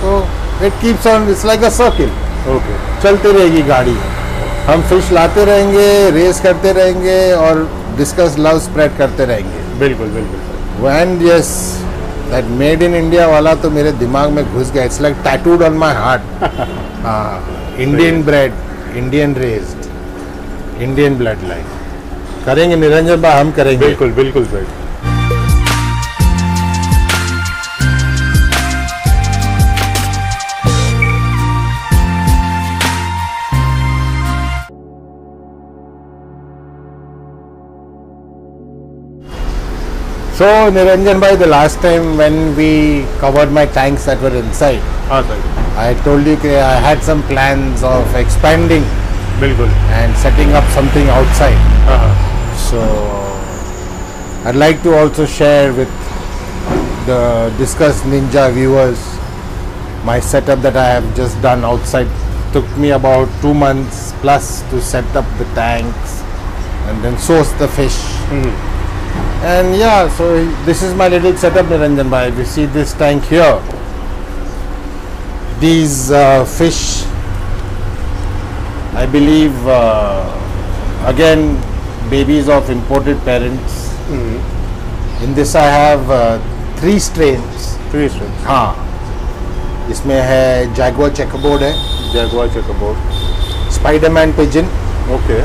तो it keeps on, it's like a circle, okay, चलती रहेगी गाड़ी। हम फिश लाते रहेंगे, रेस करते रहेंगे और डिस्कस लव स्प्रेड करते रहेंगे। बिल्कुल बिल्कुल। And yes, that made in India वाला तो मेरे दिमाग में घुस गया। It's like tattooed on my heart. हाँ, Indian bred, Indian raised, Indian blood line. करेंगे निरंजन भाई, हम करेंगे। बिल्कुल बिल्कुल sir. So Niranjan bhai, the last time when we covered my tanks that were inside, हाँ sir, I told you that I had some plans of expanding बिल्कुल। and setting up something outside. हाँ, So I'd like to also share with the Discuss Ninja viewers my setup that I have just done outside. Took me about 2 months plus to set up the tanks and then source the fish. And yeah, so this is my little setup, Niranjan bhai. We see this tank here. These fish, I believe, again, babies of imported parents. In this I have 3 strains. 3 strains, हाँ, इसमें है Jaguar checkerboard है, Jaguar chequerboard, Spiderman pigeon okay,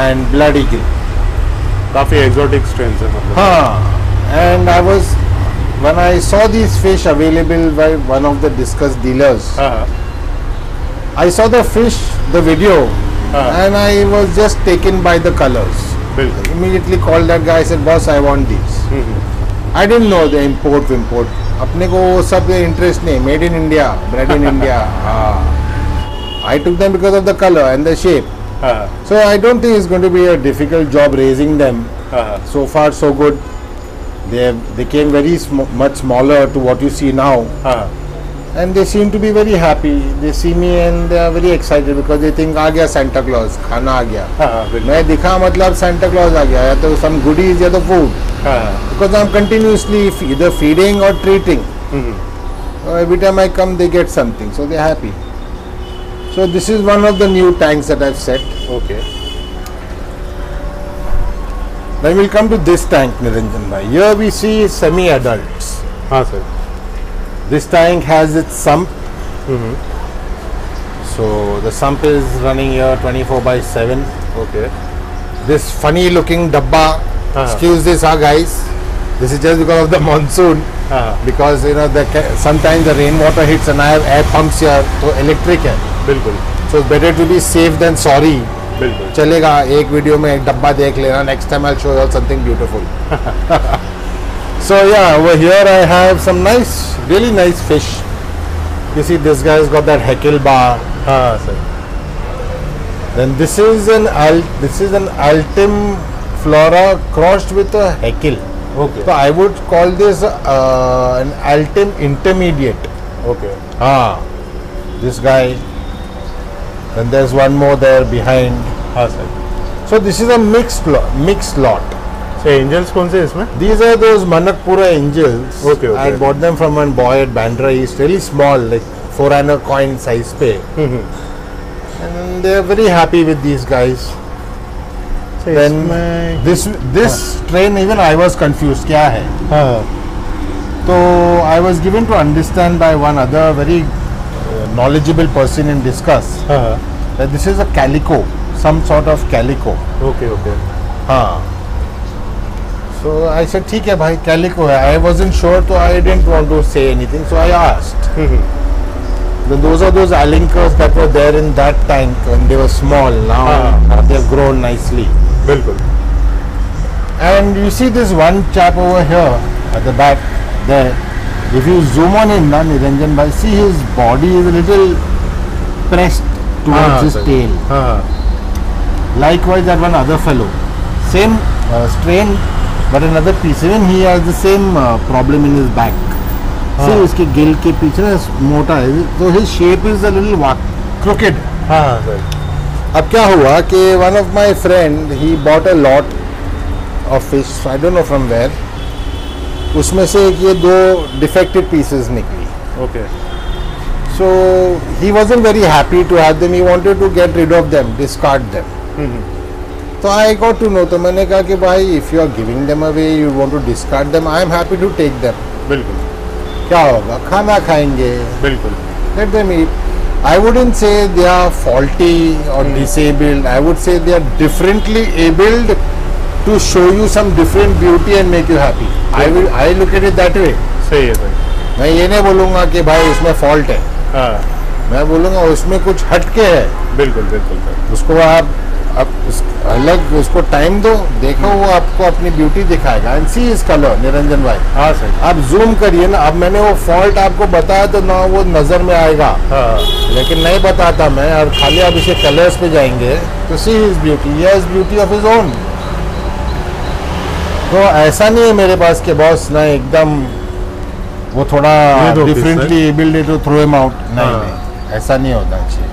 and Blood eagle. काफ़ी exotic strains है मतलब। हाँ, and I was, when I saw these fish available by one of the Discuss dealers, हाँ, I saw the fish, the video, हाँ, and I was just taken by the colors. बिल्कुल। Immediately called that guy, said, boss, I want these. I didn't know the import. अपने को वो सब interest नहीं, made in India, bread in India. I took them because of the color and the shape. हाँ, So I don't think it's going to be a difficult job raising them. हाँ, So far so good. They came very much smaller to what you see now, हाँ, and they seem to be very happy. They see me and they are very excited because they think आ गया Santa Claus, खाना आ गया। हाँ, बिल्कुल। मैं दिखा मतलब Santa Claus आ गया, या तो some goodies या तो food, हाँ, because I'm continuously either feeding or treating. So every time I come they get something, so they're happy. So this is one of the new tanks that I've set. Okay, Then we'll come to this tank, Niranjan bhai. Here we see semi-adults. हाँ sir, This tank has its sump. So the sump is running here 24/7. Okay, This funny looking dabba, excuse this guys, this is just because of the monsoon, हाँ, because you know sometimes the rainwater hits and I have air pumps here, so electric है. बिल्कुल So it's better to be safe than sorry. बिल्कुल। चलेगा, एक video में एक डब्बा देख लेना, next time I'll show you something beautiful. So yeah, over here I have some nice, really nice fish. You see this guy's got that Haeckel bar. हाँ sir, Then this is an Altim Flora crossed with a Haeckel. Okay, So I would call this an Altim intermediate. Okay, This guy. Then there's one more there behind. हाँ sir. So this is a mixed lot. Sir angels कौन से इसमें? These are those Manakpura angels. Okay, okay. I bought them from one boy at Bandra East. Really small, like 4 coin size pe. And they are very happy with these guys. Then this train, even I was confused. क्या है? हाँ, So I was given to understand by one other very knowledgeable person in Discuss हाँ, that this is a calico, some sort of calico. Okay, okay, हाँ. So I said ठीक है भाई, calico है. I wasn't sure, so I didn't want to say anything. So I asked. Then those are those alinkers that were there in that tank when they were small. Now they've grown nicely. बिल्कुल। And you see this one chap over here at the back there. If you zoom on in, Niranjan bhai, see his body is a little pressed towards his tail. हाँ, Likewise, that one other fellow, same strain, but another piece. Even he has the same problem in his back. See, उसके गिल के पीछे ना मोटा है, so his shape is a little crooked. हाँ sir, अब क्या हुआ कि one of my friend, he bought a lot of fish. I don't know from where. उसमें से एक ये 2 defected pieces निकली. Okay, So he wasn't very happy to have them. He wanted to get rid of them, discard them. So I got to know. तो मैंने कहा कि भाई if you are giving them away, you want to discard them, I am happy to take them. बिल्कुल क्या होगा, खाना खाएंगे. बिल्कुल. Let them eat. I wouldn't say they are faulty or disabled. I would say they are differently abled to show you some different beauty and make you happy. I look at it that way. सही है सही. मैं ये नहीं बोलूँगा कि भाई इसमें फॉल्ट है. हाँ मैं बोलूँगा उसमें कुछ हटके है. बिल्कुल बिल्कुल सर. उसको आप अलग उसको टाइम दो, देखो वो आपको अपनी ब्यूटी दिखाएगा. And she is colour Niranjan भाई. हाँ सर. आप जूम करिए ना. अब मैंने वो फॉल्ट आपको बताया तो ना वो नजर में आएगा, हाँ लेकिन नहीं बताता मैं. और खाली आप इसे कलर्स पे जाएंगे तो see his beauty, he has beauty of his own. तो ऐसा नहीं है मेरे पास के बॉस ना एकदम वो थोड़ा differently abled to throw him out. नहीं हाँ. नहीं, ऐसा नहीं होना चाहिए.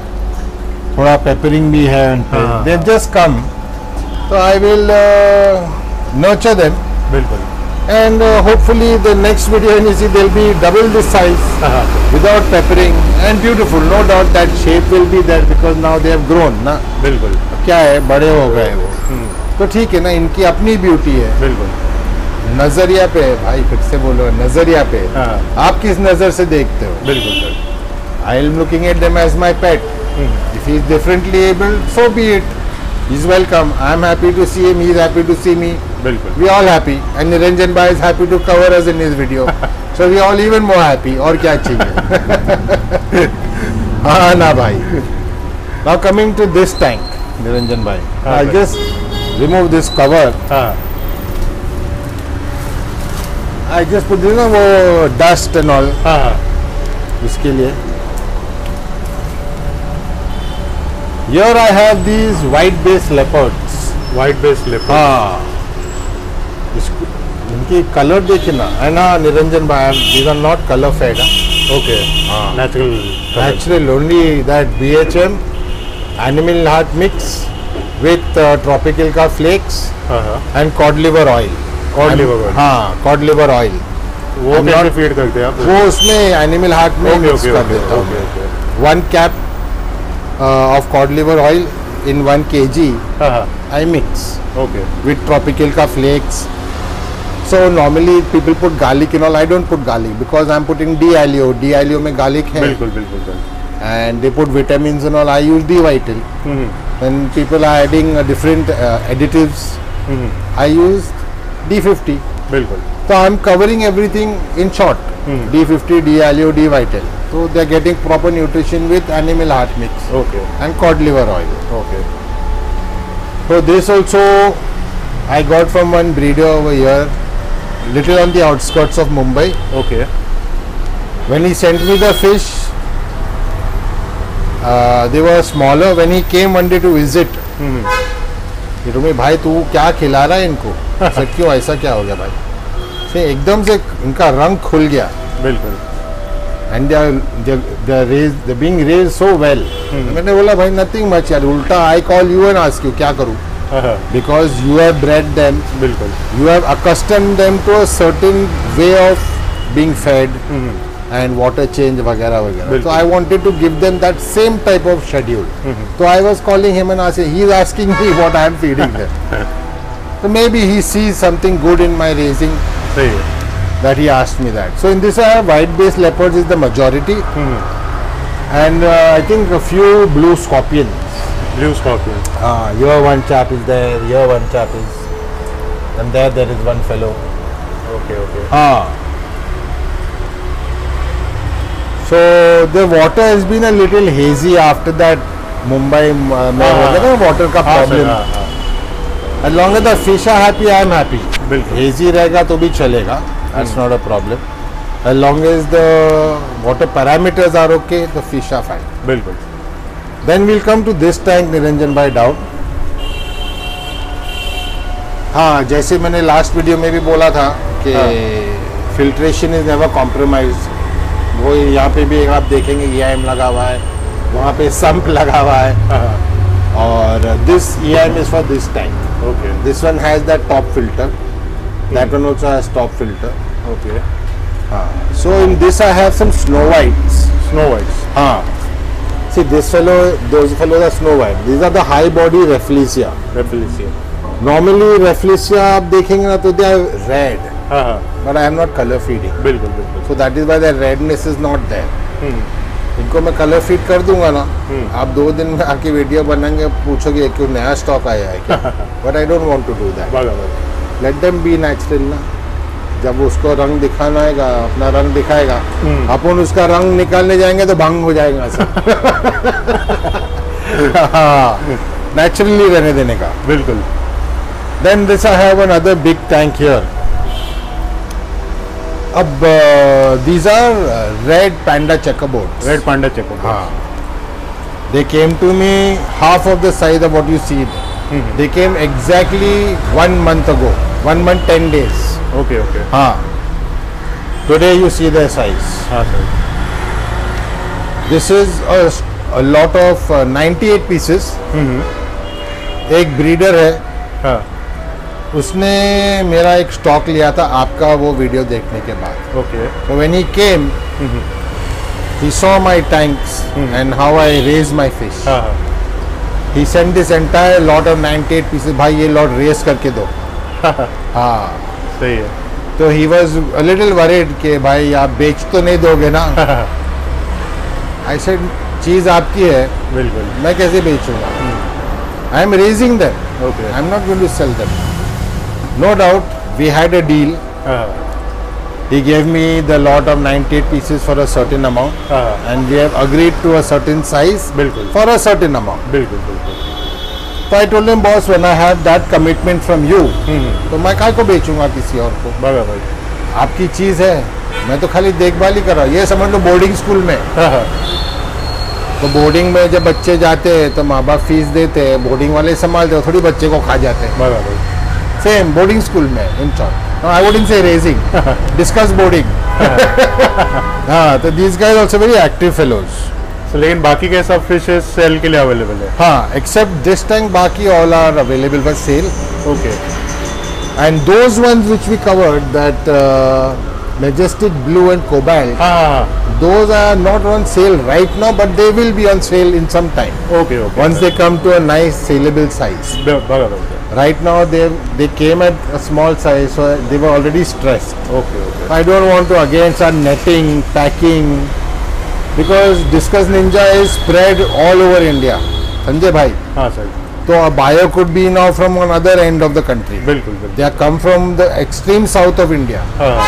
थोड़ा पेपरिंग भी है उन पे. हाँ. दे जस्ट कम, तो आई विल नर्चर देम. बिल्कुल. And hopefully the next video when you see they'll be double this size हाँ without peppering and beautiful. No doubt that shape will be there because now they have grown ना. बिल्कुल. क्या है, बड़े हो गए वो. तो ठीक है ना, इनकी अपनी ब्यूटी है. बिल्कुल. नजरिया पे है भाई, फिर से बोलो नजरिया पे. हाँ. आप किस नजर से देखते हो? बिल्कुल sir. I am looking at them as my pet. If he is differently able, so be it. He's welcome. I am happy to see him. He is happy to see me. बिल्कुल. We all happy. And Niranjan Bhai is happy to cover us in his video. So we all even more happy. और क्या चाहिए? हाँ ना भाई. Now coming to this tank, Niranjan Bhai. हाँ, I'll just remove this cover. हाँ I just put this, वो dust and all. हाँ हाँ. इसके लिए. Here I have these white base leopards. White base leopard. हाँ, इनकी कलर देखिए ना. है ना निरंजन भाई, these are not color fed. Okay. हाँ. Natural. Natural, only that BHM animal heart mix with tropical का flakes हाँ हाँ. and cod liver oil. Cod liver oil. हाँ, cod liver oil. वो I'm कैसे not- फीड करते हैं आप? वो उसमें animal heart में ओके mix ओके कर ओके देता हूँ. Okay okay. 1 cap of cod liver oil in 1 kg हाँ हाँ. I mix okay. with tropical ka flakes. So normally people put garlic and all. I don't put garlic because I'm putting D-alio. D-alio में garlic है. बिल्कुल बिल्कुल sir. And they put vitamins and all. I use D-vital. When people are adding different additives, I use D50. बिल्कुल. So I'm covering everything in short. D50, D-alio, D-vital. So they're getting proper nutrition with animal heart mix okay and cod liver oil. Okay. So this also I got from one breeder over here, little on the outskirts of Mumbai. Okay. When he sent me the fish, they were smaller. When he came one day to visit, he told me, भाई तू क्या खिला रहा है इनको? Sir क्यों, ऐसा क्या हो गया भाई? से एकदम से इनका रंग खुल गया. बिल्कुल. And they're being raised so well. मैंने बोला भाई nothing much यार, उल्टा I call you and ask you क्या करूँ? हाँ हाँ. Because you have bred them, बिल्कुल. you have accustomed them to a certain way of being fed and water change वगैरह वगैरह. बिल्कुल. So I wanted to give them that same type of schedule. So I was calling him and asking, he is asking me what I am feeding them. So maybe he sees something good in my raising सही है. that he asked me that. So in this I have white based leopards is the majority, and I think a few blue scorpions. Blue scorpion. Here one chap is there, here one chap is, and there is one fellow. Okay okay. So the water has been a little hazy after that Mumbai में हो गया ना water का हाँ sir. problem. हाँ हाँ. As long as the fish are happy, I am happy. बिल्कुल. Hazy रहेगा तो भी चलेगा. That's not a problem. As long as the water parameters are okay, the fish are fine. बिल्कुल. Then we'll come to this tank, Niranjan bhai, down. हाँ, जैसे मैंने last video में भी बोला था कि फिल्ट्रेशन इज नेवर कॉम्प्रोमाइज. वो यहाँ पे भी आप देखेंगे EIM लगा हुआ है, वहाँ पे सम्प लगा हुआ है. हाँ. और this EIM is for this tank. Okay. This one has that top filter. That one also has top filter. Okay. So in this I have some snow whites. Snow Whites. See, those fellows are Snow White. These are the high body Rafflesia. Rafflesia. Normally Rafflesia आप देखेंगे ना तो they are red, हाँ हाँ but I am not color feeding. बिल्कुल बिल्कुल. So that is why the redness is not there. इनको मैं कलर फीड कर दूंगा ना, आप 2 दिन में आके वीडियो बनाएंगे, पूछोगे क्यों नया स्टॉक आया है क्या? But I don't want to do that. बराबर. लेट देम बी नेचुरल ना. जब उसको रंग दिखाना आएगा, अपना रंग दिखाएगा, अपन उसका रंग निकालने जाएंगे तो भंग हो जाएगा सब. नेचुरली रहने देने का. बिल्कुल. Then this I have another big tank here. अब these are red panda checkerboards. Red Panda checkerboards. हाँ. They came to me half of the size of what you see. They came exactly 1 month ago. 1 month 10 days. Okay, okay. हाँ. Today you see their size. हाँ sir. This is a lot of 98 pieces. एक breeder है. हाँ. उसने मेरा एक stock लिया था आपका वो वीडियो देखने के बाद. Okay. So when he came, he saw my tanks and how I raise my fish. हाँ हाँ. He sent this entire lot of 98 pieces. भाई ये lot raise करके दो. हाँ. सही है. तो he was a little worried कि भाई आप बेच तो नहीं दोगे ना. I said चीज़ आपकी है. बिल्कुल. मैं कैसे बेचूंगा? I am raising them. Okay. I am not going to sell them. No doubt, we had a deal. He gave me the lot of 98 pieces for a certain amount, and we have agreed to a certain size बिल्कुल. for a certain amount. बिल्कुल बिल्कुल. So I told him, boss, when I have that commitment from you, तो मैं काय को बेचूंगा किसी और को? बराबर. आपकी चीज़ है, मैं तो खाली देखभाल ही कर रहा हूँ. ये समझ लो बोर्डिंग स्कूल में. तो बोर्डिंग में जब बच्चे जाते हैं तो माँ बाप फीस देते हैं, बोर्डिंग वाले संभालते हैं, थोड़ी बच्चे को खा जाते हैं. बराबर. Same boarding school में in short. No, I wouldn't say raising. Discuss boarding. हाँ, तो these guys also very active fellows. So, लेकिन बाकी के सब फिशेस सेल के लिए अवेलेबल है. हाँ, except this tank, बाकी all are available for sale. Okay. And those ones which we covered, that majestic blue and cobalt, हाँ. those are not on sale right now, but they will be on sale in some time. Okay, okay. Once they come to a nice saleable size. बराबर. Right now they came at a small size, so they were already stressed. Okay, okay. I don't want to again start netting, packing, because Discus Ninja is spread all over India. Sanjay bhai. हाँ sir. So a buyer could be now from another end of the country. बिल्कुल बिल्कुल. They have come from the extreme south of India, हाँ.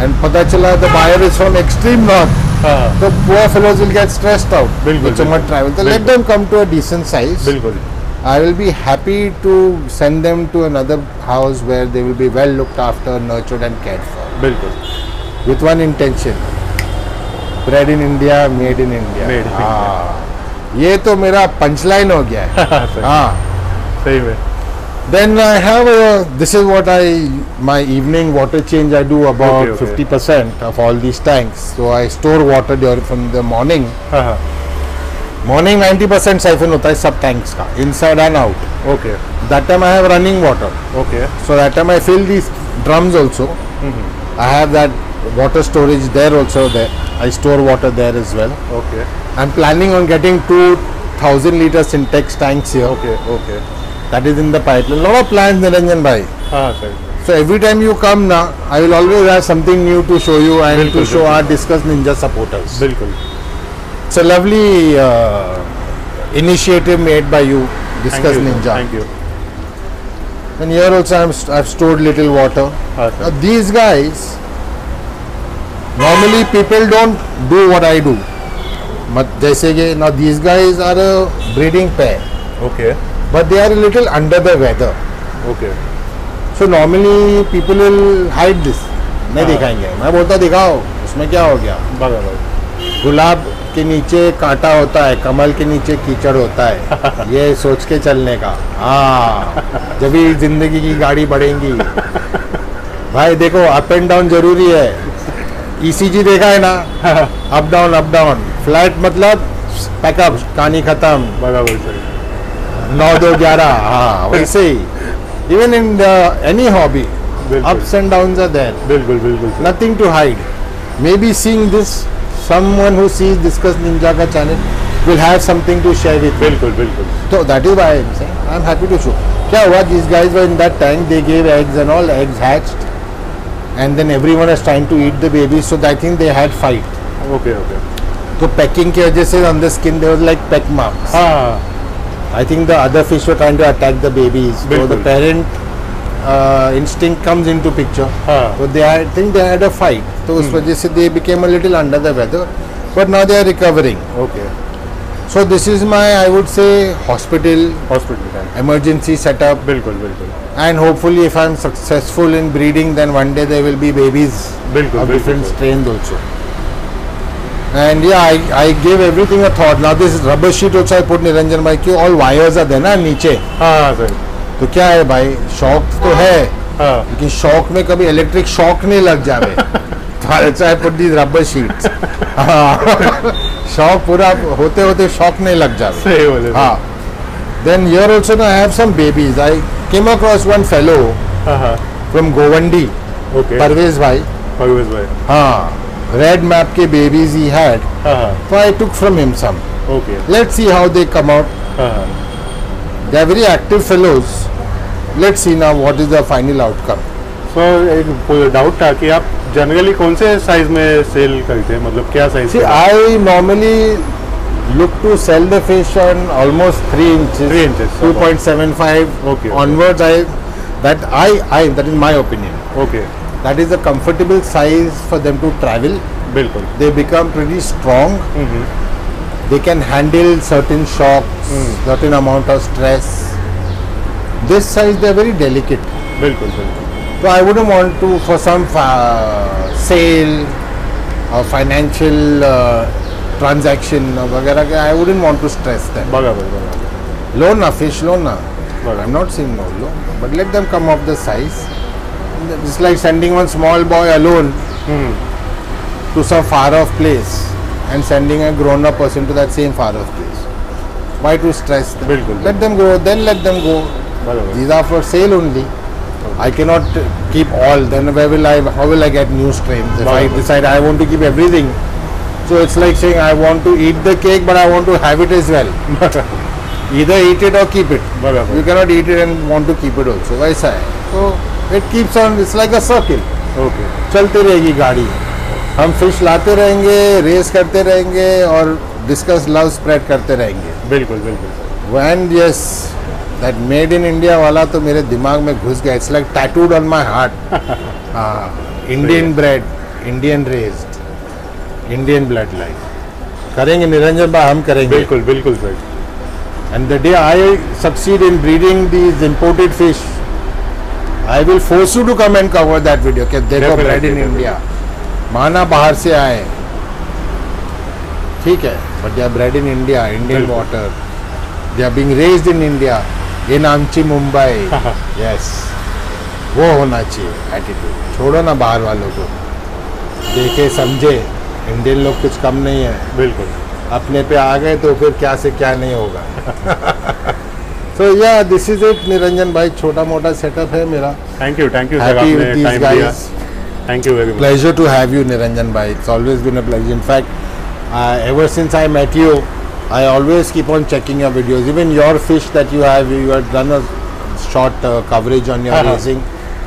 and पता चला the buyer is from extreme north. हाँ. So poor fellows will get stressed out. बिल्कुल. With so much travel. So let them come to a decent size. बिल्कुल. I will be happy to send them to another house where they will be well looked after, nurtured and cared for. बिल्कुल. With one intention, bred in India, made in India. Made in हाँ, ये तो मेरा punchline हो गया है. हाँ. सही में. Then I have this is what my evening water change I do about Okay, okay. 50% of all these tanks. So I store water during from the morning. हाँ. Morning 90% siphon होता है सब tanks का, inside and out. Okay. That time I have running water. Okay. So that time I fill these drums also. I have that water storage there also. There I store water there as well. Okay. I'm planning on getting 2,000 liter syntax tanks here. Okay. Okay. That is in the pipeline. Lot of plans, Niranjan bhai. हाँ sir. So every time you come now, I will always have something new to show you and बिल्कुल, to show बिल्कुल. our Discus Ninja supporters. बिल्कुल. It's a lovely initiative made by you, Discus Thank you, Ninja. Thank you. And here also I've stored little water. हाँ Now sir. these guys, normally people don't do what I do. जैसे कि now these guys are a breeding pair, Okay. but they are a little under the weather. Okay. So normally people will hide this. नहीं हाँ. दिखाएंगे. मैं बोलता दिखाओ, उसमें क्या हो गया? बराबर. गुलाब के नीचे कांटा होता है, कमल के नीचे कीचड़ होता है. ये सोच के चलने का. हाँ, जब भी जिंदगी की गाड़ी बढ़ेंगी. भाई देखो अप एंड डाउन जरूरी है. ECG देखा है ना? Up down up down. Flat मतलब पैकअप, कहानी खत्म. बराबर सर. 9 2 11. हाँ वैसे ही. Even in any hobby, बिल्कुल. ups and downs are there. बिल्कुल बिल्कुल sir. Nothing to hide. Maybe seeing this someone who sees Discuss Ninja का channel will have something to share with me. बिल्कुल बिल्कुल So that is why I'm saying I'm happy to show. क्या हुआ? These guys were in that tank. They gave eggs and all. Eggs hatched, and then everyone was trying to eat the babies. So I think they had fight. Okay okay तो pecking की वजह से on the skin there was like peck marks. हाँ I think the other fish were trying to attack the babies. So the बिल्कुल। parent instinct comes into picture. हाँ So I think they had a fight. तो उस वजह से they became a little under the weather. But now they are recovering. Okay So this is my, I would say, hospital hospital का emergency setup. बिल्कुल बिल्कुल And hopefully if I'm successful in breeding, then one day there will be babies बिल्कुल of different बिल्कुल strains also. And yeah, I gave everything a thought. Now this rubber sheet also I put Niranjan bhai ki all wires are there ना नीचे. हाँ sir तो क्या है भाई, shock तो है, हाँ लेकिन शॉक में कभी इलेक्ट्रिक शॉक नहीं लग जावे. तो I put these rubber sheets. Shock पूरा होते होते शॉक नहीं लग जावे. सही बोले हाँ. Then here also I have some babies. I came across one fellow हाँ हाँ from Govandi, okay Parvez bhai. Parvez भाई हाँ. Red map के babies he had. हाँ हाँ So I took from him some. Okay Let's see how they come out. हाँ हाँ They are very active fellows. Let's see now what is the final outcome. सो एक doubt था कि आप generally कौन से साइज में सेल करते हैं, मतलब क्या size? See, I normally look to sell the fish on almost 3 inches. 3 inches. 2.75 Okay. onwards. That is my opinion. Okay That is a comfortable size for them to travel. बिल्कुल They become pretty strong. They can handle certain shocks, certain amount of stress. This size they are very delicate. बिल्कुल बिल्कुल So I wouldn't want to, for some sale or financial transaction or वगैरह के, I wouldn't want to stress them. बराबर बराबर Loan na, fish loan na. बराबर I'm not saying no loan, but let them come of the size. It's like sending one small boy alone to some far off place and sending a grown up person to that same far off place. Why to stress them? बिल्कुल Let them go, then let them go. बराबर These are for sale only. I cannot keep all. Then how will I get new strains if I Barabar. decide I want to keep everything? So it's like saying I want to eat the cake, but I want to have it as well. Either eat it or keep it. बराबर You cannot eat it and want to keep it also. वैसा है. So it keeps on. It's like a circle. Okay चलती रहेगी गाड़ी. हम fish लाते रहेंगे, race करते रहेंगे और डिस्कस लव स्प्रेड करते रहेंगे. बिल्कुल बिल्कुल And yes, that made in India वाला तो मेरे दिमाग में घुस गया. It's like tattooed on my heart. Indian bred, Indian raised, Indian bloodline. करेंगे निरंजन भाई, हम करेंगे. बिल्कुल बिल्कुल sir And the day I succeed in breeding these imported fish, I will force you to come and cover that video. कि देखो Definitely, bred in definitely. India. माना बाहर से आए, ठीक है, but they are bred in India, Indian बिल्कुल. water. They are being raised in India, in Amchi, Mumbai. Yes, वो होना चाहिए एटीट्यूड. छोड़ो ना बाहर वालों को, देखे समझे. इंडियन लोग कुछ कम नहीं है. बिल्कुल अपने पे आ गए तो फिर क्या से क्या नहीं होगा. So yeah, this is it. Niranjan भाई, छोटा मोटा सेटअप है मेरा. Thank you sir, Happy with आपने these टाइम दिया. guys. Thank you very much. Pleasure to have you, Niranjan bhai. It's always been a pleasure. In fact, ever since I met you, I always keep on checking your videos. Even your fish that you have done a short coverage on your raising.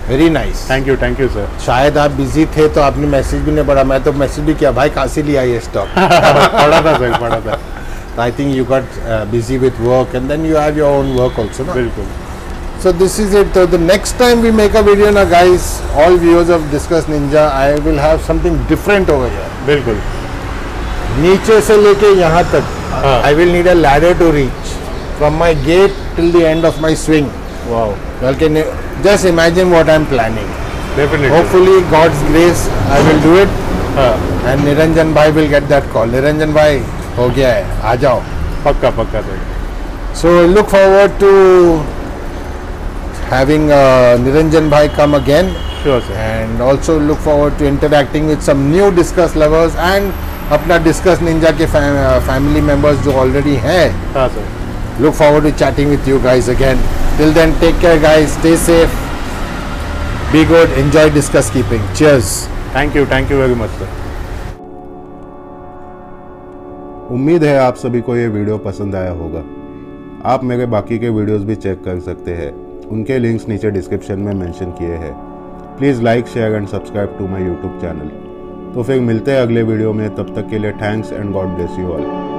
Very nice. Thank you sir. शायद आप busy थे तो आपने message भी नहीं पढ़ा. मैं तो मैसेज भी किया, भाई कहाँ से लिया ये स्टॉक. पढ़ा था सर, पढ़ा था. I think you got busy with work, and then you have your own work also, no? बिल्कुल So this is it. So the next time we make a video, now guys, all viewers of Discuss Ninja, I will have something different over here. बिल्कुल नीचे से लेके यहाँ तक, हाँ. I will need a ladder to reach from my gate till the end of my swing. Wow Well, can you just imagine what I'm planning? Definitely. Hopefully, God's grace, I will do it, हाँ and Niranjan bhai will get that call. Niranjan bhai, हो गया है, आ जाओ. पक्का पक्का sir. So look forward to having Niranjan bhai come again, sure sir. and also look forward to interacting with some new Discuss lovers and अपना Discuss Ninja के family members जो already हैं. हाँ sir. Look forward to chatting with you guys again. Till then, take care guys, stay safe, be good, enjoy Discuss keeping. Cheers. Thank you very much sir. उम्मीद है आप सभी को ये वीडियो पसंद आया होगा। आप मेरे बाकी के वीडियोस भी चेक कर सकते हैं, उनके लिंक्स नीचे डिस्क्रिप्शन में मेंशन किए हैं। Please like, share and subscribe to my YouTube channel. तो फिर मिलते हैं अगले वीडियो में, तब तक के लिए thanks and God bless you all.